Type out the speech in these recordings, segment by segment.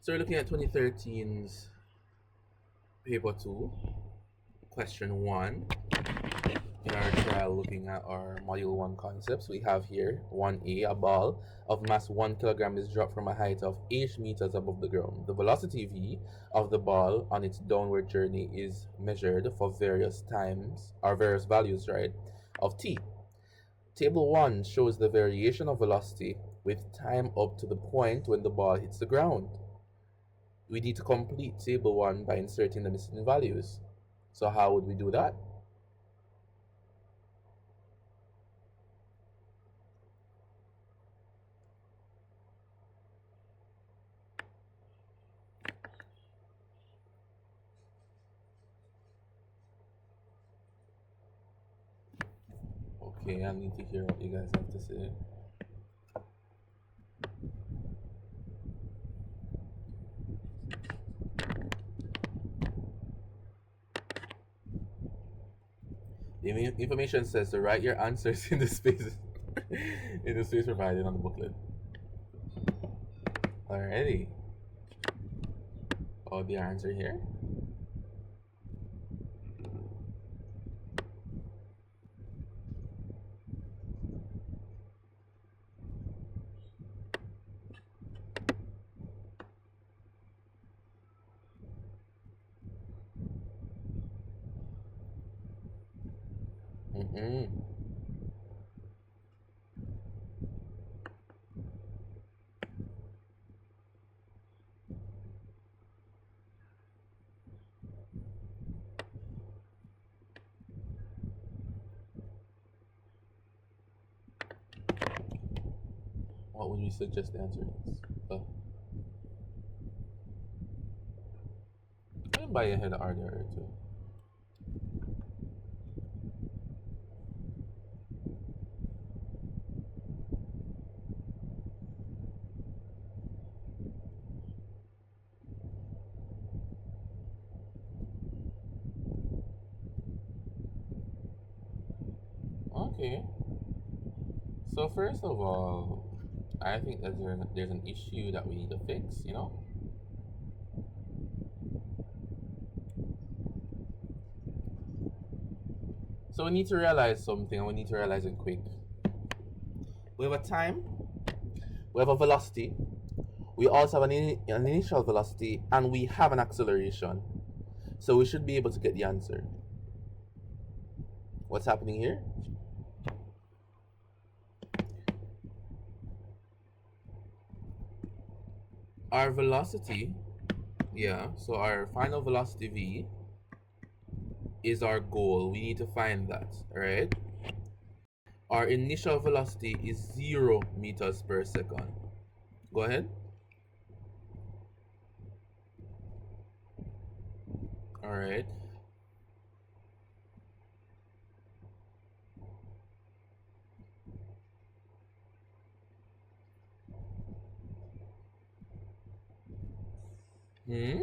So we're looking at 2013's paper 2, question 1. In our trial, looking at our module 1 concepts, we have here 1a, a ball of mass 1 kilogram is dropped from a height of 8 meters above the ground. The velocity v of the ball on its downward journey is measured for various times, or various values, right, of t. Table 1 shows the variation of velocity with time up to the point when the ball hits the ground. We need to complete table 1 by inserting the missing values. So how would we do that? Okay, I need to hear what you guys have to say. The information says to write your answers in the space in the space provided on the booklet. Alrighty. Oh, the answer here. Mm-mm. What would you suggest the answer is? I can buy a head earlier too. Okay. So first of all, I think that there's an issue that we need to fix, you know? So we need to realize something, and we need to realize it quick. We have a time, we have a velocity, we also have an initial velocity, and we have an acceleration. So we should be able to get the answer. What's happening here? Our velocity, yeah, so our final velocity v is our goal. We need to find that, right? Our initial velocity is 0 meters per second. Go ahead. All right. Hmm?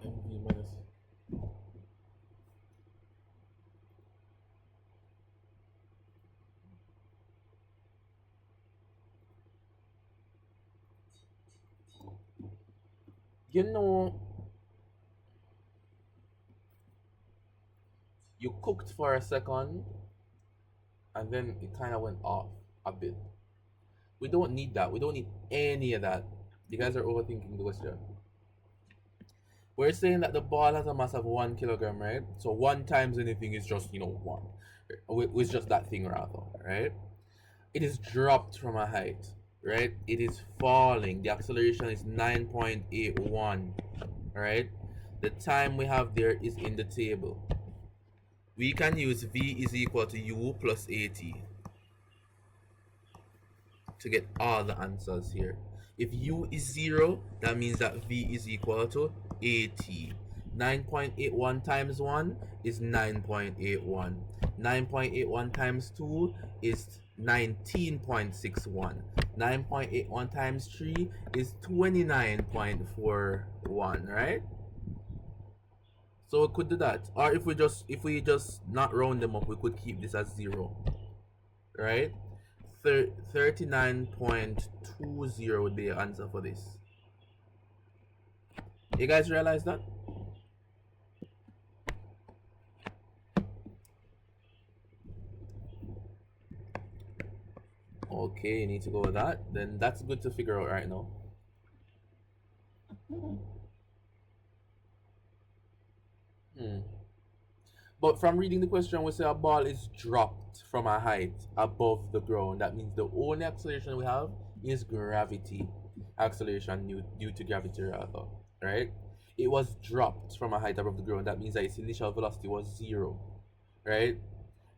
MV minus. You know, you cooked for a second and then it kind of went off a bit. We don't need that. We don't need any of that. You guys are overthinking the question. We're saying that the ball has a mass of 1 kilogram, right? So one times anything is just, one. It's just that thing rather, right? It is dropped from a height, right? It is falling. The acceleration is 9.81, right? The time we have there is in the table. We can use v is equal to u plus at to get all the answers here. If u is 0, that means that v is equal to at. 9.81 times 1 is 9.81. 9.81 times 2 is 19.61. 9.81 times 3 is 29.41, right? So we could do that. Or if we just not round them up, we could keep this as 0. Right? 39.20 would be the answer for this. You guys realize that? Okay, you need to go with that. Then that's good to figure out right now. Hmm. But from reading the question, we say a ball is dropped from a height above the ground. That means the only acceleration we have is gravity. Acceleration due to gravity, rather. Right? It was dropped from a height above the ground. That means that its initial velocity was 0. Right?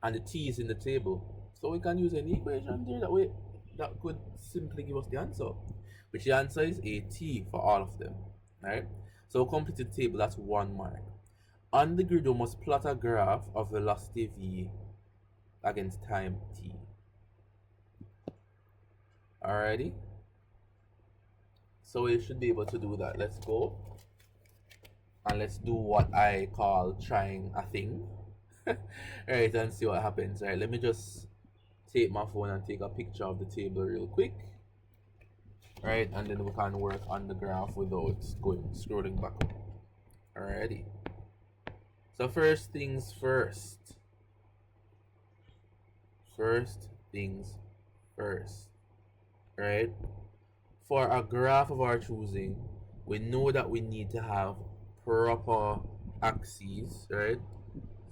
And the t is in the table. So we can use any equation there that could simply give us the answer. Which the answer is a t for all of them. Right? So complete the table, that's 1 mark. On the grid, we must plot a graph of velocity v against time t. Alrighty? So we should be able to do that. Let's go. And let's do what I call trying a thing. Alright, and see what happens. Alright, let me just take my phone and take a picture of the table real quick. Alright, and then we can work on the graph without scrolling back up. Alrighty. So first things first. First things first. Right? For a graph of our choosing, we know that we need to have proper axes, right?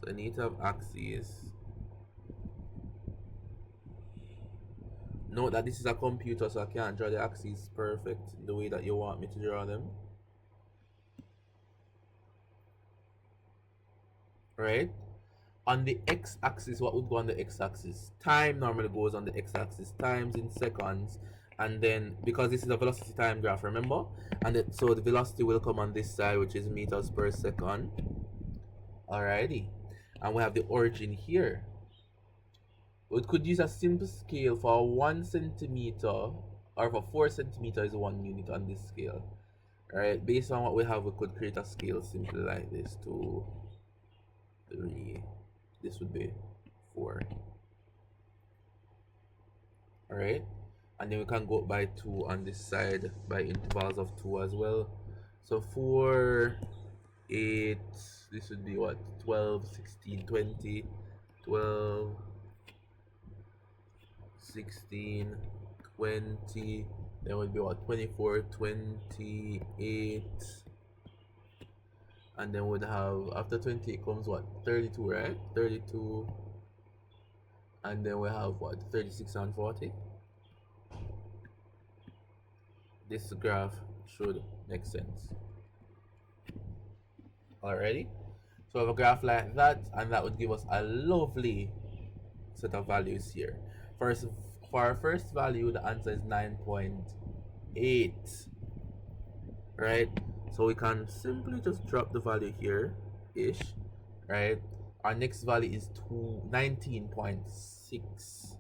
So I need to have axes. Note that this is a computer, so I can't draw the axes perfect the way that you want me to draw them. Right? On the x-axis, what would go on the x-axis? Time normally goes on the x-axis, times in seconds, and then because this is a velocity time graph, remember? And so the velocity will come on this side, which is meters per second. Alrighty, and we have the origin here. We could use a simple scale for 1 centimeter, or for 4 centimeters is 1 unit on this scale. Alright, based on what we have, we could create a scale simply like this: 2, 3. This would be 4. Alright, and then we can go by 2 on this side by intervals of 2 as well. So 4, 8, this would be what? 12, 16, 20, 12, 16, 20, then would be what? 24, 28, and then we'd have, after 28 comes what? 32, right? 32, and then we have what? 36 and 40. This graph should make sense. Alrighty, so we have a graph like that, and that would give us a lovely set of values here. First, for our first value, the answer is 9.8. Right? So we can simply just drop the value here ish. Right? Our next value is 19.6.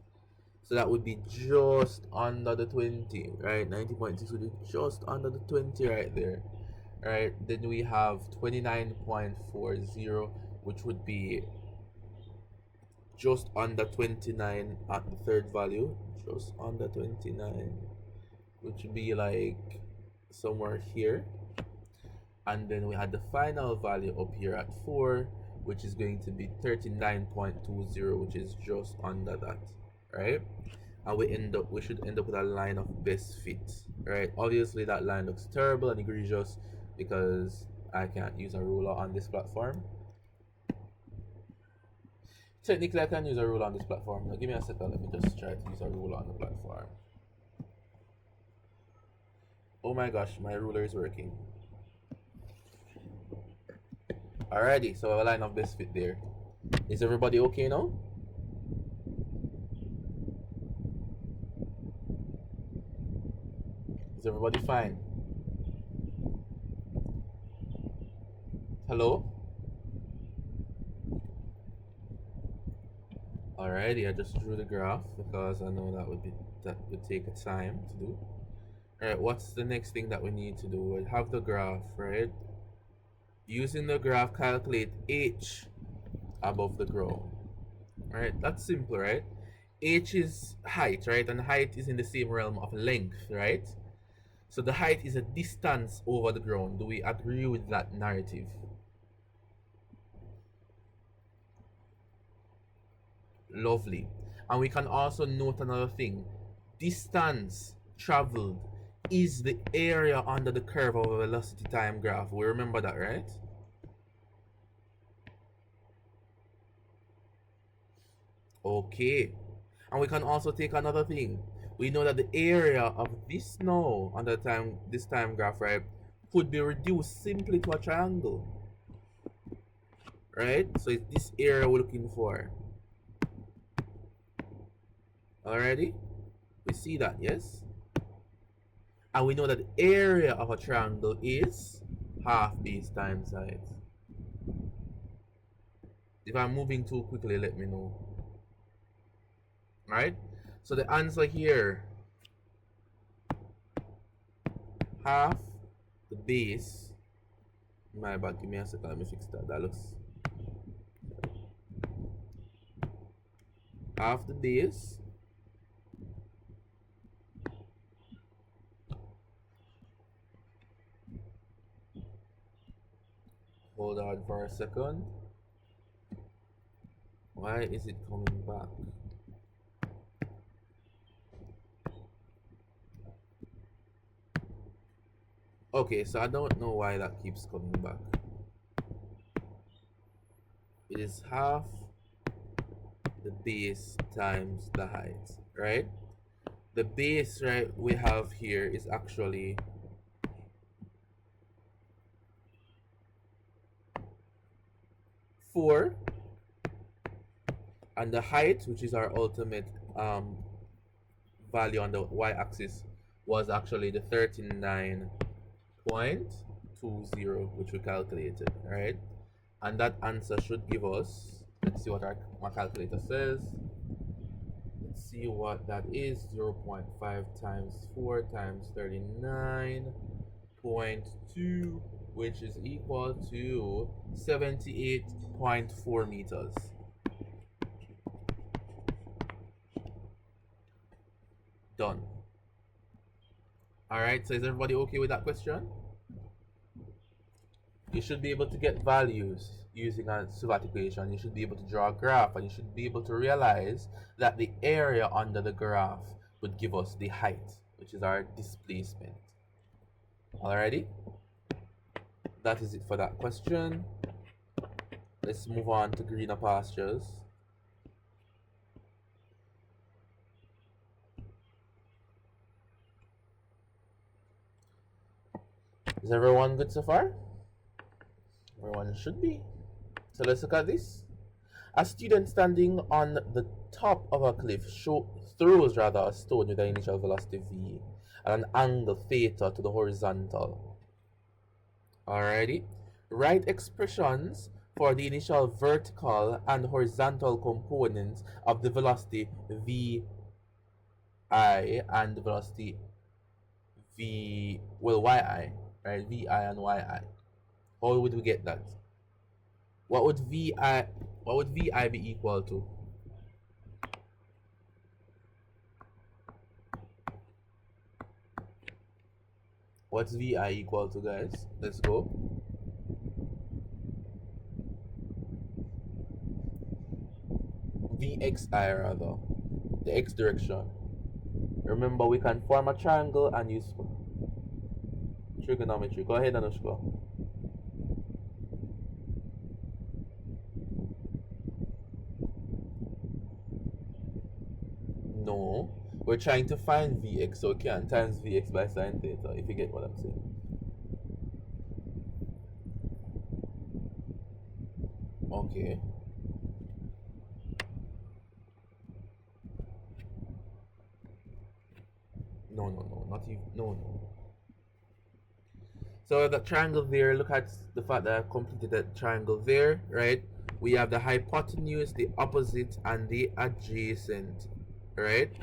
So that would be just under the 20, right? 19.6 would be just under the 20 right there. Right? Then we have 29.40, which would be just under 29 at the third value. Just under 29, which would be like somewhere here. And then we had the final value up here at 4, which is going to be 39.20, which is just under that, right? And we should end up with a line of best fit, right? Obviously that line looks terrible and egregious because I can't use a ruler on this platform. Technically I can use a ruler on this platform. Now give me a second, let me just try to use a ruler on the platform. Oh my gosh, my ruler is working. Alrighty, so I have a line of best fit there. Is everybody okay now? Is everybody fine? Hello? Alrighty, I just drew the graph because I know that would take a time to do. Alright, what's the next thing that we need to do? We have the graph, right? Using the graph, calculate h above the ground. Alright, that's simple, right? h is height, right? And height is in the same realm of length, right? So the height is a distance over the ground. Do we agree with that narrative? Lovely. And we can also note another thing. Distance traveled is the area under the curve of a velocity time graph. We remember that, right? Okay. And we can also take another thing. We know that the area of this now under this time graph, right, could be reduced simply to a triangle. Right? So it's this area we're looking for. Alrighty? We see that, yes? And we know that the area of a triangle is half base times height. If I'm moving too quickly, let me know. Alright? So the answer here, half the base, my bad, give me a second, let me fix that. That looks, half the base hold on for a second. Why is it coming back? Okay, so I don't know why that keeps coming back. It is half the base times the height, right? The base, right, we have here is actually 4, and the height, which is our ultimate value on the y-axis, was actually the 39.20, which we calculated, right? And that answer should give us, let's see what my calculator says. Let's see what that is. 0.5 times 4 times 39.2, which is equal to 78.4 meters. Done. Alright, so is everybody okay with that question? You should be able to get values using a Suvat equation. You should be able to draw a graph, and you should be able to realize that the area under the graph would give us the height, which is our displacement. Alrighty? That is it for that question. Let's move on to greener pastures. Is everyone good so far? Everyone should be. So let's look at this. A student standing on the top of a cliff throws a stone with an initial velocity v at an angle theta to the horizontal. Alrighty. Write expressions for the initial vertical and horizontal components of the velocity vi and the velocity yi, right? Vi and yi. How would we get that? What would vi be equal to? What's vi equal to, guys? Let's go. Vxi rather, the x direction. Remember, we can form a triangle and use trigonometry. Go ahead, Anushka. No, we're trying to find Vx, so we can times Vx by sine theta, if you get what I'm saying. Okay. No, not even, no. So the triangle there, look at the fact that I completed that triangle there, right? We have the hypotenuse, the opposite, and the adjacent, right?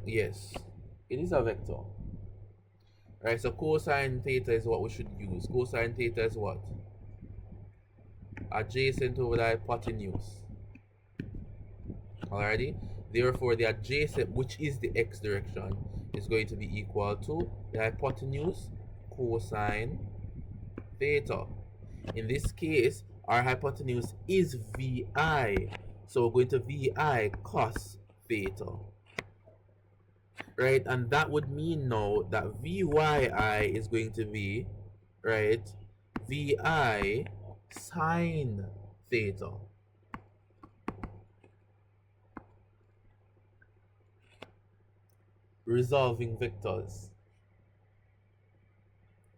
Yes, it is a vector. Right, so cosine theta is what we should use. Cosine theta is what? Adjacent over the hypotenuse. Alrighty. Therefore, the adjacent, which is the x direction, is going to be equal to the hypotenuse cosine theta. In this case, our hypotenuse is VI. So we're going to VI cos theta. Right? And that would mean now that VYI is going to be, right, VI sine theta. Resolving vectors.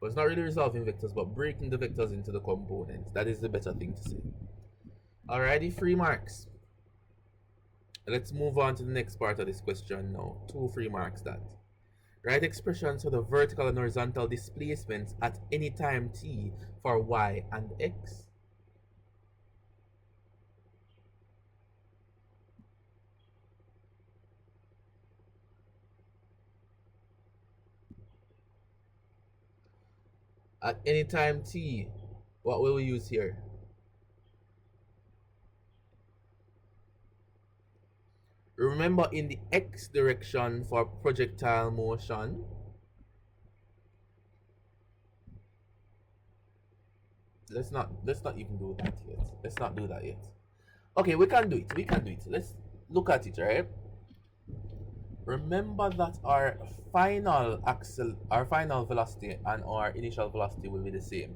Well, it's not really resolving vectors, but breaking the vectors into the components. That is the better thing to say. Alrighty, 3 marks. Let's move on to the next part of this question now. 2 free marks that. Write expressions for the vertical and horizontal displacements at any time t for y and x. At any time t, what will we use here? Remember, in the x direction for projectile motion, let's not even do that yet. Let's not do that yet. Okay, we can do it. We can do it. Let's look at it, right? Remember that our final velocity and our initial velocity will be the same.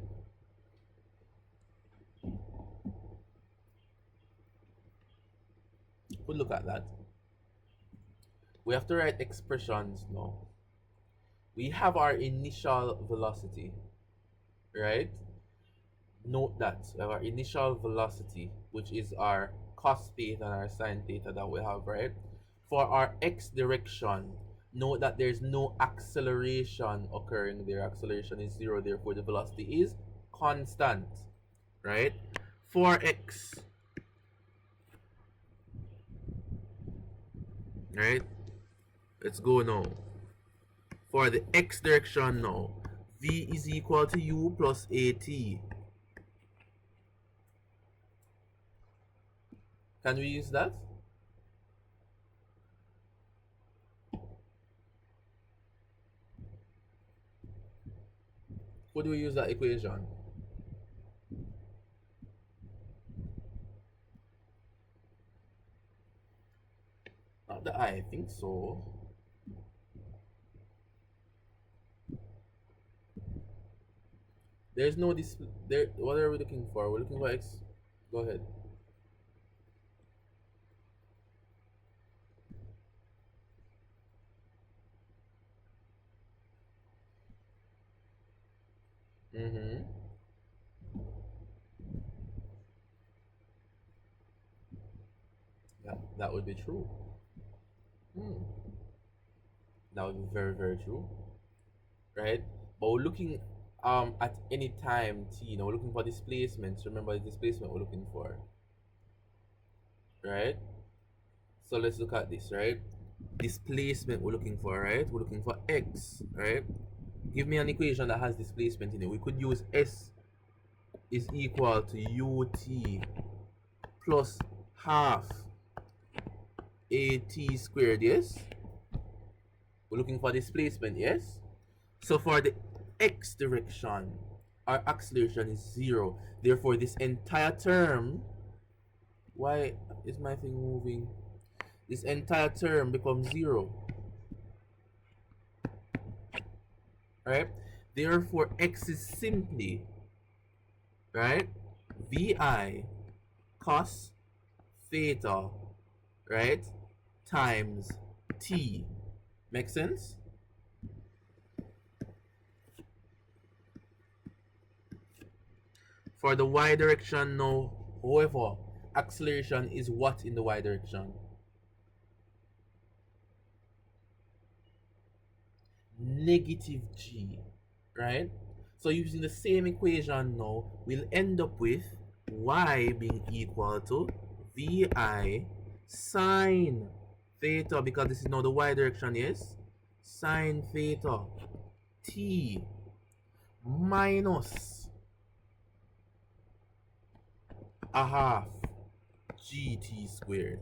We'll look at that. We have to write expressions now. We have our initial velocity, right? Note that we have our initial velocity, which is our cos theta and our sine theta that we have, right? For our x direction, note that there's no acceleration occurring there. Acceleration is 0, therefore the velocity is constant, right? For x, right? Let's go now. For the x direction now, v is equal to u plus at. Can we use that? How do we use that equation? Not that I think so. There's no display there. What are we looking for? We're looking for x. Go ahead. Mm-hmm. That would be true. That would be very, very true. Right? But we're looking at any time t, you know, we're looking for displacements. Remember the displacement we're looking for. Right? So let's look at this, right? Displacement we're looking for, right? We're looking for x, right? Give me an equation that has displacement in it. We could use s is equal to ut plus half at squared, yes? We're looking for displacement, yes? So for the x direction, our acceleration is 0. Therefore, this entire term, why is my thing moving? This entire term becomes 0. Right? Therefore, x is simply, right, vi cos theta, right, times t. Make sense? For the y direction, no. However, acceleration is what in the y direction? Negative g, right? So using the same equation now, we'll end up with y being equal to vi sine theta, because this is now the y direction, yes? Sine theta t minus a half gt squared.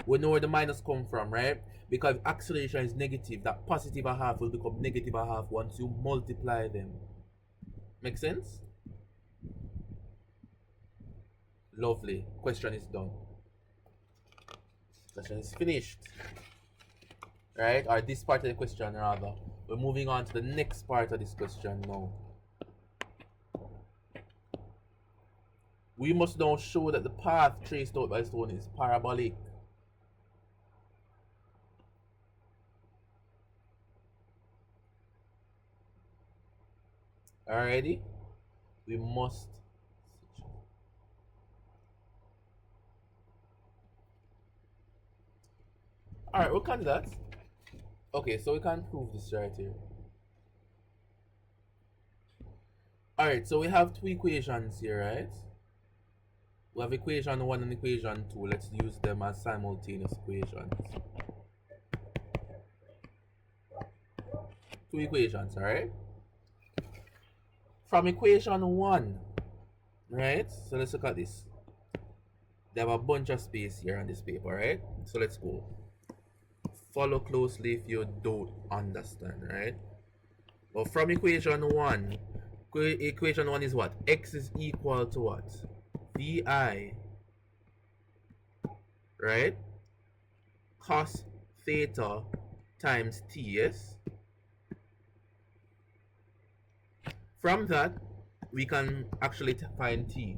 We know where the minus come from, right? Because acceleration is negative, that positive a half will become negative a half once you multiply them. Make sense? Lovely. Question is done. Question is finished. Right? Or this part of the question rather. We're moving on to the next part of this question now. We must now show that the path traced out by stone is parabolic. Alrighty? We must. Alright, we can do that. Okay, so we can prove this right here. Alright, so we have two equations here, right? We have equation 1 and equation 2. Let's use them as simultaneous equations. Two equations, alright? From equation 1, right? So let's look at this. They have a bunch of space here on this paper, right? So let's go. Follow closely if you don't understand, right? But from equation 1, equation 1 is what? X is equal to what? Vi, right? Cos theta times t, yes? From that, we can actually find t.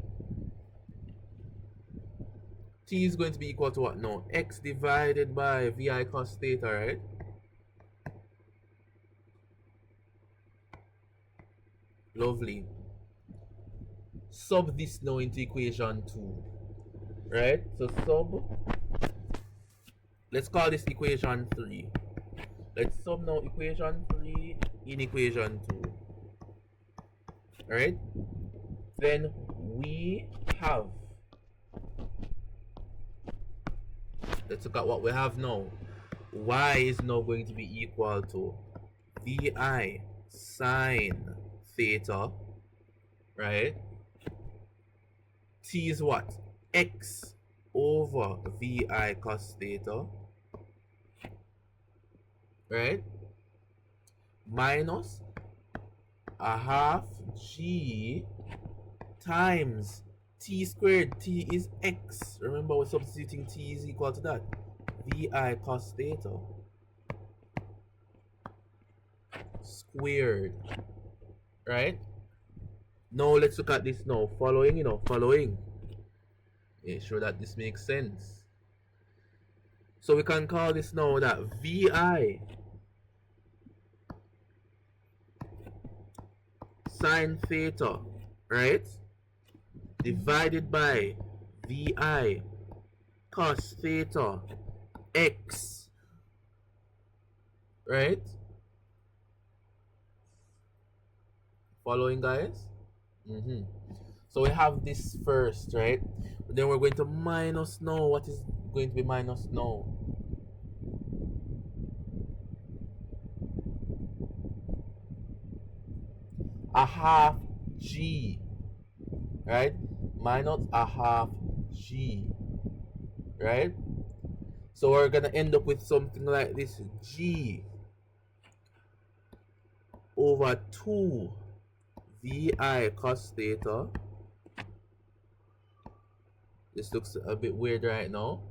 T is going to be equal to what now? X divided by Vi cos theta, right? Lovely. Sub this now into equation 2, right? So let's call this equation 3. Let's sub now equation 3 in equation 2. Alright? Then we have, let's look at what we have now. Y is now going to be equal to Vi sine theta, right? T is what? X over Vi cos theta, right? Minus a half G times T squared. T is X. Remember, we're substituting T is equal to that. Vi cos theta squared, right? Now let's look at this now. Following. Make sure that this makes sense. So we can call this now that Vi sine theta, right? Divided by Vi cos theta X, right? Following, guys? So we have this first, right? Then we're going to minus now. What is going to be minus now? A half G, right? Minus a half G, right? So we're gonna end up with something like this: G over 2 Vi cos theta. This looks a bit weird right now.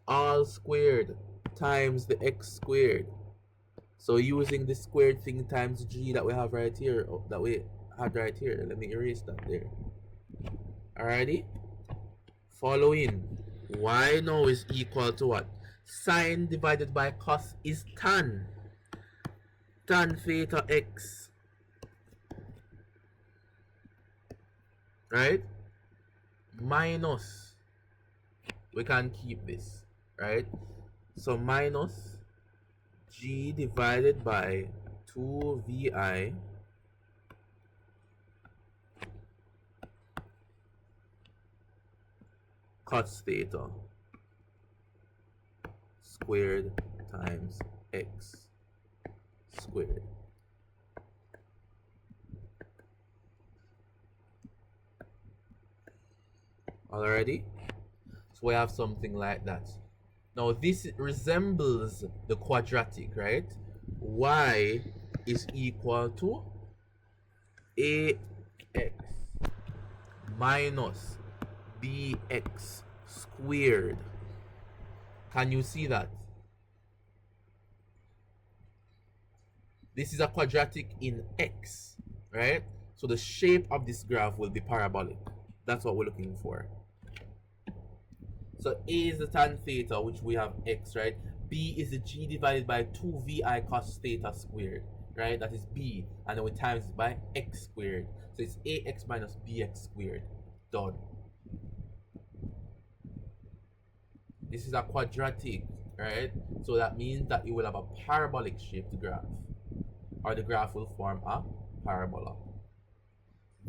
All squared times the x squared. So using the squared thing times G that we have right here, that we had right here. Let me erase that there. Alrighty. Following. Y now is equal to what? Sine divided by cos is tan. Tan theta x. Right? Minus. We can keep this. Right? So minus G divided by 2 Vi cos theta squared times x squared. Alrighty? So we have something like that. Now this resembles the quadratic, right? Y is equal to ax minus bx squared. Can you see that? This is a quadratic in x, right? So the shape of this graph will be parabolic. That's what we're looking for. So A is the tan theta, which we have x, right? B is the g divided by 2vi cos theta squared, right? That is B. And then we times it by x squared. So it's ax minus bx squared. Done. This is a quadratic, right? So that means that it will have a parabolic shaped graph, or the graph will form a parabola.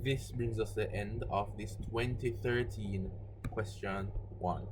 This brings us to the end of this 2013 question 1.